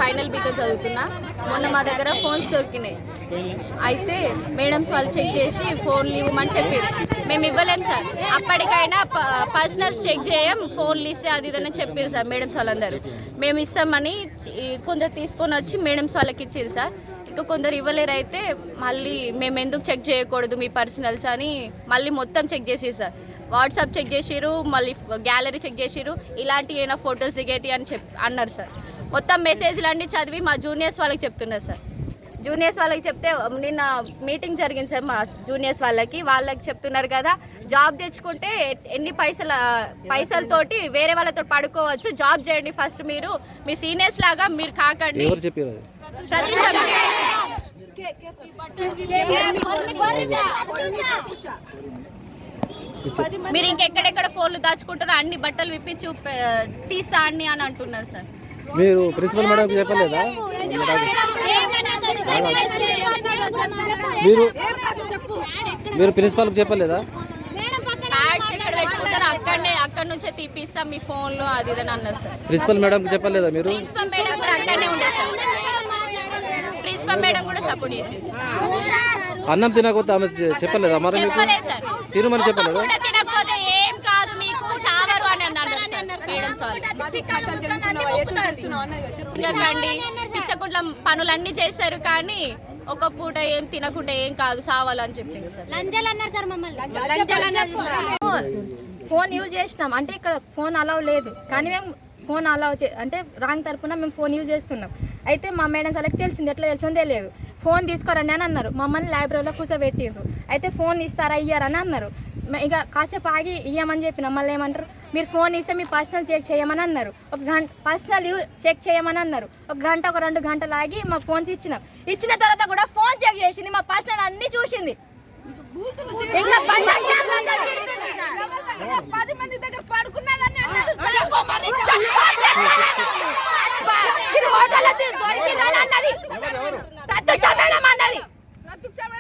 Final బీతో చదువుతున్నా. మొన్న మా దగ్గర ఫోన్స్ దొరికినాయి. అయితే మేడమ్స్ వాళ్ళు చెక్ చేసి ఫోన్లు ఇవ్వమని చెప్పారు. మేము ఇవ్వలేం సార్. అప్పటికైనా పర్సనల్స్ చెక్ చేయం, ఫోన్లు ఇస్తే అది ఇదని చెప్పారు సార్ మేడమ్స్ వాళ్ళందరూ. మేము ఇస్తామని కొందరు తీసుకొని వచ్చి మేడమ్స్ వాళ్ళకి ఇచ్చారు సార్. ఇంకా కొందరు ఇవ్వలేరు. అయితే మళ్ళీ మేము ఎందుకు చెక్ చేయకూడదు మీ పర్సనల్స్ అని మళ్ళీ మొత్తం చెక్ చేసారు సార్. వాట్సాప్ చెక్ చేసిరు, మళ్ళీ గ్యాలరీ చెక్ చేసిరు, ఇలాంటి ఏమైనా ఫొటోస్ దిగేటి అని అన్నారు సార్. మొత్తం మెసేజ్లు అన్నీ చదివి మా జూనియర్స్ వాళ్ళకి చెప్తున్నారు సార్. జూనియర్స్ వాళ్ళకి చెప్తే నిన్న మీటింగ్ జరిగింది సార్ మా జూనియర్స్ వాళ్ళకి చెప్తున్నారు కదా, జాబ్ తెచ్చుకుంటే ఎన్ని పైసలతోటి వేరే వాళ్ళతో పడుకోవచ్చు, జాబ్ చేయండి ఫస్ట్, మీరు మీ సీనియర్స్ లాగా మీరు కాకండి. మీరు ఇంకెక్కడెక్కడ ఫోన్లు దాచుకుంటారో అన్ని బట్టలు విప్పి తీస్తా అని అంటున్నారు సార్. మీరు ప్రిన్సిపల్ మేడం చెప్పలేదా? మీరు ప్రిన్సిపల్ చెప్పలేదా? ప్యాడ్స్ ఎక్కడ పెట్టుకుంటారో అక్కడ నుంచే తీపిస్తాం మీ ఫోన్లో అది ఇదని అన్నారు సార్. ప్రిన్సిపల్ మేడం చెప్పలేదా? మీరు ప్రిన్సిపల్ మేడం కూడా అక్కడనే ఉండే సార్. ప్రిన్సిపల్ మేడం కూడా సపోర్ట్ చేసేది. అన్నం తినకపోతే ఆమె చెప్పలేదా? మరి తినమని చెప్పలేదా? తినకపోతే ఏం కాదు మీకు చావరు అని అన్నారు మేడం సార్. ఇంకండి పిచ్చకుట్ల పనులన్నీ చేశారు కానీ ఒక పూట ఏం తినకుండా ఏం కాదు సావాలని చెప్పింది సార్. ఫోన్ యూజ్ చేసినాం అంటే ఇక్కడ ఫోన్ అలౌ లేదు, కానీ మేము ఫోన్ అలౌ అంటే రాంగ్ తరపున మేము ఫోన్ యూజ్ చేస్తున్నాం. అయితే మా మేడం వాళ్ళకి తెలిసింది, ఎట్లా తెలిసిందే లేదు. ఫోన్ తీసుకోరండి అని అన్నారు. మమ్మల్ని లైబ్రరీలో కూర్చోబెట్టిర్రు. అయితే ఫోన్ ఇస్తారా ఇయ్యారని అన్నారు. ఇక కాసేపు ఆగి ఇయ్యమని చెప్పిన మళ్ళీ ఏమంటారు, మీరు ఫోన్ ఇస్తే మీ పర్సనల్ చెక్ చేయమని అన్నారు. ఒక గంట పర్సనల్ చెక్ చేయమని అన్నారు. ఒక గంట ఒక 2 గంటలు ఆగి మా ఫోన్స్ ఇచ్చినాం. ఇచ్చిన తర్వాత కూడా ఫోన్ చెక్ చేసింది, మా పర్సనల్ అన్ని చూసింది. 10 మంది దగ్గర పడుకున్నదని అన్నది.